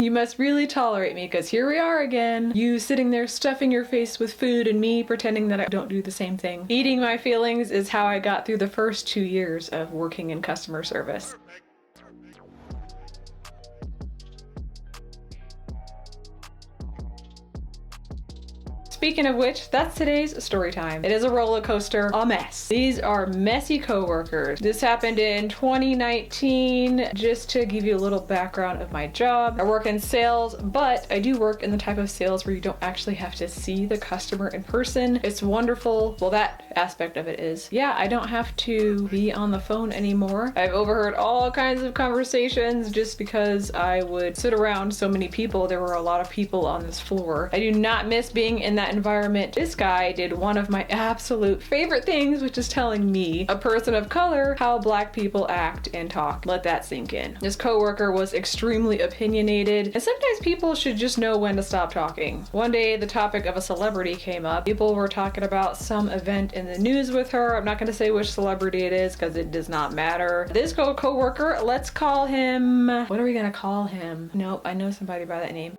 You must really tolerate me, because here we are again. You sitting there stuffing your face with food and me pretending that I don't do the same thing. Eating my feelings is how I got through the first 2 years of working in customer service. Speaking of which, that's today's story time. It is a roller coaster, a mess. These are messy coworkers. This happened in 2019. Just to give you a little background of my job, I work in sales, but I do work in the type of sales where you don't actually have to see the customer in person. It's wonderful. Well, that aspect of it is, yeah, I don't have to be on the phone anymore. I've overheard all kinds of conversations just because I would sit around so many people. There were a lot of people on this floor. I do not miss being in that environment. This guy did one of my absolute favorite things, which is telling me, a person of color, how Black people act and talk. Let that sink in. This coworker was extremely opinionated, and sometimes people should just know when to stop talking. One day, the topic of a celebrity came up. People were talking about some event in the news with her. I'm not going to say which celebrity it is because it does not matter. This coworker, let's call him, what are we going to call him? Nope, I know somebody by that name.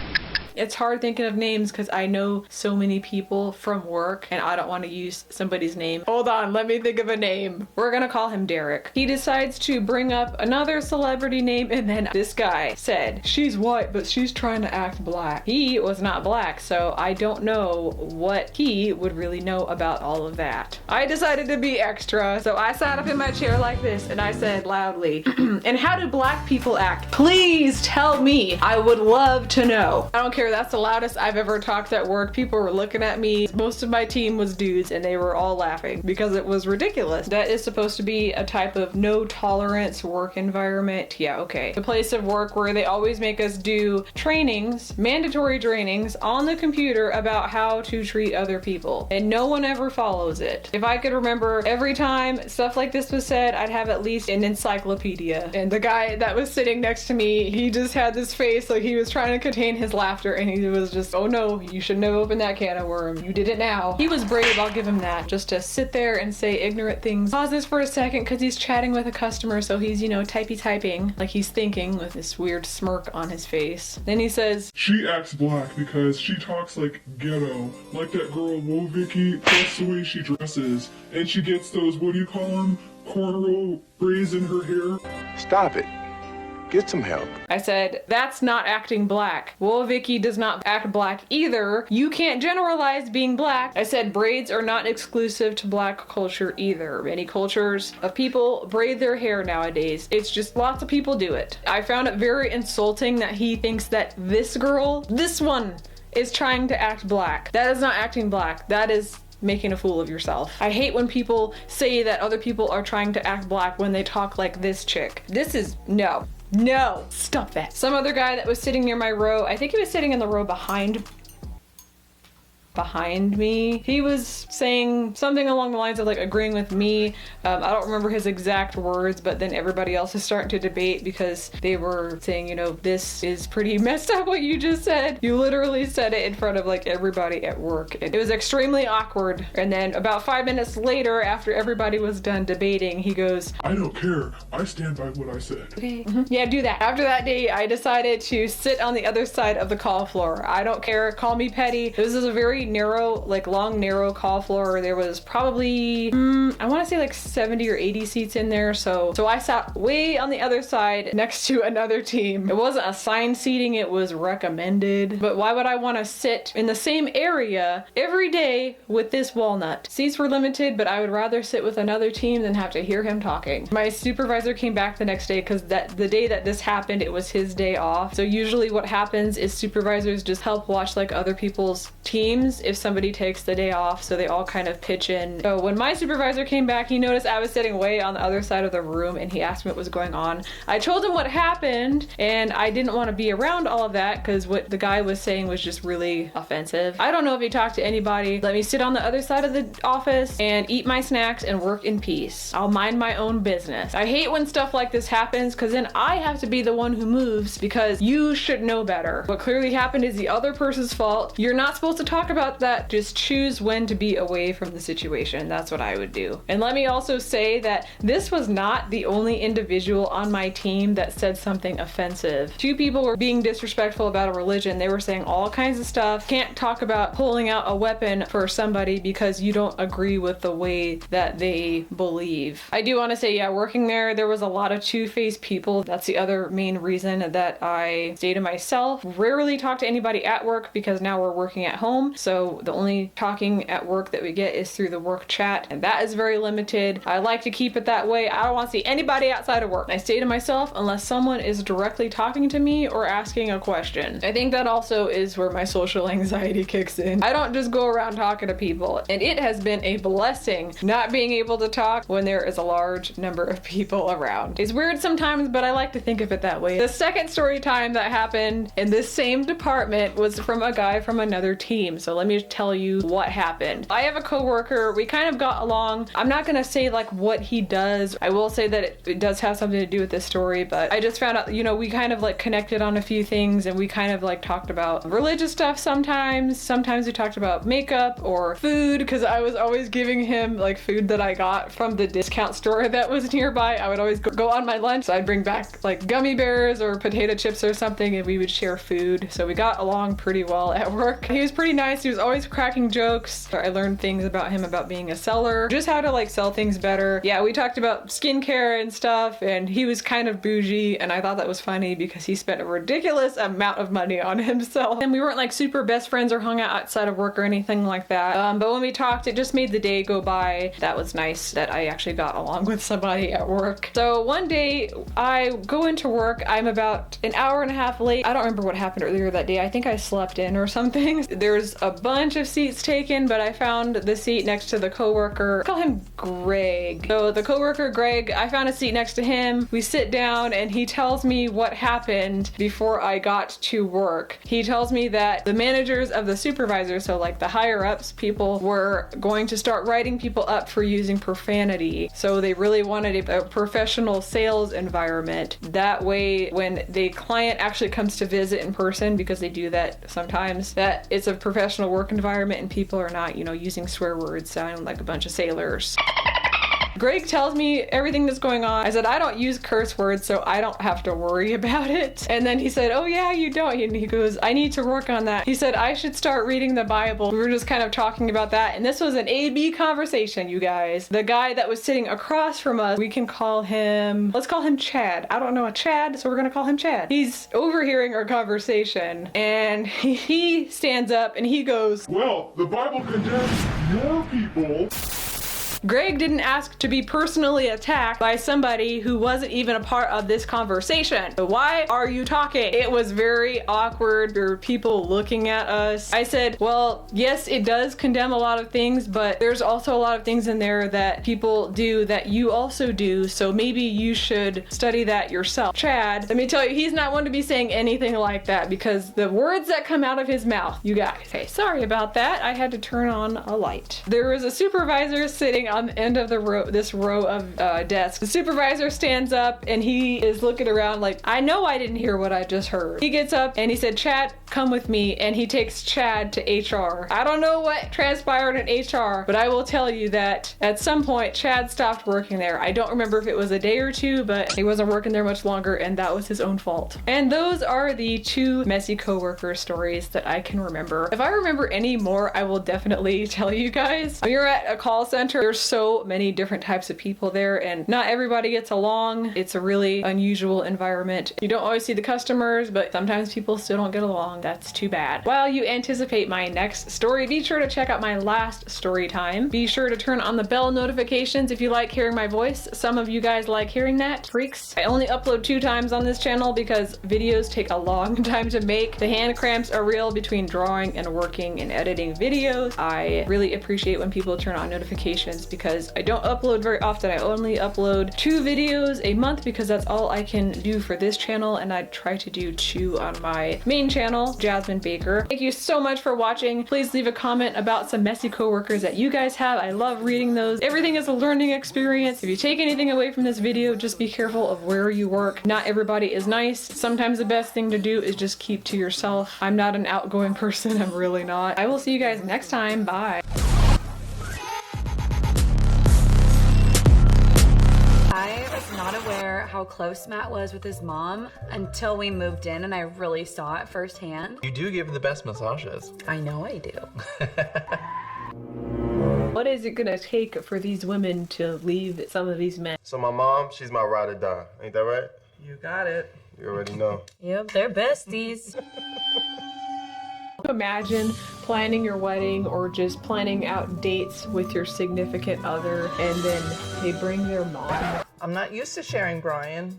It's hard thinking of names because I know so many people from work and I don't want to use somebody's name. Hold on, let me think of a name. We're gonna call him Derek. He decides to bring up another celebrity name, and then this guy said, she's white, but she's trying to act Black. He was not Black, so I don't know what he would really know about all of that. I decided to be extra, so I sat up in my chair like this and I said loudly, and how do Black people act? Please tell me. I would love to know. I don't care. That's the loudest I've ever talked at work. People were looking at me. Most of my team was dudes and they were all laughing because it was ridiculous. That is supposed to be a type of no tolerance work environment. Yeah, okay. The place of work where they always make us do trainings, mandatory trainings on the computer about how to treat other people, and no one ever follows it. If I could remember every time stuff like this was said, I'd have at least an encyclopedia. And the guy that was sitting next to me, he just had this face like he was trying to contain his laughter, and he was just, oh no, you shouldn't have opened that can of worms. You did it now. He was brave, I'll give him that. Just to sit there and say ignorant things. Pause this for a second because he's chatting with a customer, so he's, typing, like he's thinking with this weird smirk on his face. Then he says, she acts Black because she talks like ghetto, like that girl Whoa Vicky, that's the way she dresses, and she gets those, what do you call them, cornrow braids in her hair. Stop it. Get some help. I said, that's not acting Black. Well, Vicky does not act Black either. You can't generalize being Black. I said, braids are not exclusive to Black culture either. Many cultures of people braid their hair nowadays. It's just lots of people do it. I found it very insulting that he thinks that this girl, this one, is trying to act Black. That is not acting Black. That is making a fool of yourself. I hate when people say that other people are trying to act Black when they talk like this chick. This is, no. No, stop that. Some other guy that was sitting near my row, I think he was sitting in the row behind me. He was saying something along the lines of like agreeing with me. I don't remember his exact words, but then everybody else is starting to debate because they were saying, this is pretty messed up what you just said. You literally said it in front of like everybody at work. It was extremely awkward. And then about 5 minutes later, after everybody was done debating, he goes, I don't care. I stand by what I said. Okay. Yeah, do that. After that day, I decided to sit on the other side of the call floor. I don't care. Call me petty. This is a very narrow, like long, narrow call floor. There was probably, I want to say like 70 or 80 seats in there. So I sat way on the other side next to another team. It wasn't assigned seating, it was recommended. But why would I want to sit in the same area every day with this walnut? Seats were limited, but I would rather sit with another team than have to hear him talking. My supervisor came back the next day because the day that this happened, it was his day off. So usually what happens is supervisors just help watch like other people's teams if somebody takes the day off, so they all kind of pitch in. So when my supervisor came back, he noticed I was sitting way on the other side of the room and he asked me what was going on. I told him what happened and I didn't want to be around all of that because what the guy was saying was just really offensive. I don't know if he talked to anybody. Let me sit on the other side of the office and eat my snacks and work in peace. I'll mind my own business. I hate when stuff like this happens because then I have to be the one who moves because you should know better. What clearly happened is the other person's fault. You're not supposed to talk about about that. Just choose when to be away from the situation. That's what I would do. And let me also say that this was not the only individual on my team that said something offensive. 2 people were being disrespectful about a religion. They were saying all kinds of stuff. Can't talk about pulling out a weapon for somebody because you don't agree with the way that they believe. I do want to say, yeah, working there was a lot of two-faced people. That's the other main reason that I stay to myself. Rarely talk to anybody at work because now we're working at home. So the only talking at work that we get is through the work chat, and that is very limited. I like to keep it that way. I don't want to see anybody outside of work. I stay to myself unless someone is directly talking to me or asking a question. I think that also is where my social anxiety kicks in. I don't just go around talking to people, and it has been a blessing not being able to talk when there is a large number of people around. It's weird sometimes, but I like to think of it that way. The second story time that happened in this same department was from a guy from another team. So let me tell you what happened. I have a coworker. We kind of got along. I'm not gonna say like what he does. I will say that it does have something to do with this story, but I just found out, you know, we kind of like connected on a few things, and we kind of like talked about religious stuff sometimes. Sometimes we talked about makeup or food, because I was always giving him like food that I got from the discount store that was nearby. I would always go on my lunch. So I'd bring back like gummy bears or potato chips or something, and we would share food. So we got along pretty well at work. He was pretty nice. He was always cracking jokes. I learned things about him, about being a seller, just how to like sell things better. Yeah, we talked about skincare and stuff, and he was kind of bougie, and I thought that was funny because he spent a ridiculous amount of money on himself. And we weren't like super best friends or hung out outside of work or anything like that. But when we talked, it just made the day go by. That was nice that I actually got along with somebody at work. So one day I go into work. I'm about an hour and a half late. I don't remember what happened earlier that day. I think I slept in or something. There's a bunch of seats taken, but I found the seat next to the coworker. Call him Greg. So the coworker Greg, I found a seat next to him. We sit down and he tells me what happened before I got to work. He tells me that the managers of the supervisors, so like the higher ups, people were going to start writing people up for using profanity. So they really wanted a professional sales environment. That way, when the client actually comes to visit in person, because they do that sometimes, that it's a professional work environment and people are not, you know, using swear words sounding like a bunch of sailors. Greg tells me everything that's going on. I said, I don't use curse words, so I don't have to worry about it. And then he said, oh yeah, you don't. And he goes, I need to work on that. He said, I should start reading the Bible. We were just kind of talking about that. And this was an A-B conversation, you guys. The guy that was sitting across from us, we can call him, let's call him Chad. I don't know a Chad, so we're gonna call him Chad. He's overhearing our conversation, and he stands up and he goes, Well, the Bible condemns your people. Greg didn't ask to be personally attacked by somebody who wasn't even a part of this conversation. So why are you talking? It was very awkward. There were people looking at us. I said, well, yes, it does condemn a lot of things, but there's also a lot of things in there that people do that you also do. So maybe you should study that yourself. Chad, let me tell you, he's not one to be saying anything like that, because the words that come out of his mouth, you guys. Okay, sorry about that. I had to turn on a light. There was a supervisor sitting on the end of the row, this row of desks. The supervisor stands up and he is looking around like, I know I didn't hear what I just heard. He gets up and he said, Chad, come with me. And he takes Chad to HR. I don't know what transpired in HR, but I will tell you that at some point Chad stopped working there. I don't remember if it was a day or two, but he wasn't working there much longer, and that was his own fault. And those are the 2 messy coworker stories that I can remember. If I remember any more, I will definitely tell you guys. When you're at a call center, there's so many different types of people there, and not everybody gets along. It's a really unusual environment. You don't always see the customers, but sometimes people still don't get along. That's too bad. While you anticipate my next story, be sure to check out my last story time. Be sure to turn on the bell notifications if you like hearing my voice. Some of you guys like hearing that, freaks. I only upload 2 times on this channel because videos take a long time to make. The hand cramps are real between drawing and working and editing videos. I really appreciate when people turn on notifications because I don't upload very often. I only upload 2 videos a month because that's all I can do for this channel, and I try to do 2 on my main channel, Jasmine Baker. Thank you so much for watching. Please leave a comment about some messy coworkers that you guys have. I love reading those. Everything is a learning experience. If you take anything away from this video, just be careful of where you work. Not everybody is nice. Sometimes the best thing to do is just keep to yourself. I'm not an outgoing person. I'm really not. I will see you guys next time. Bye. I was not aware how close Matt was with his mom until we moved in, and I really saw it firsthand. You do give the best massages. I know I do. What is it gonna take for these women to leave some of these men? So my mom, she's my ride or die. Ain't that right? You got it. You already know. Yep, they're besties. Imagine planning your wedding or just planning out dates with your significant other and then they bring their mom. I'm not used to sharing Brian.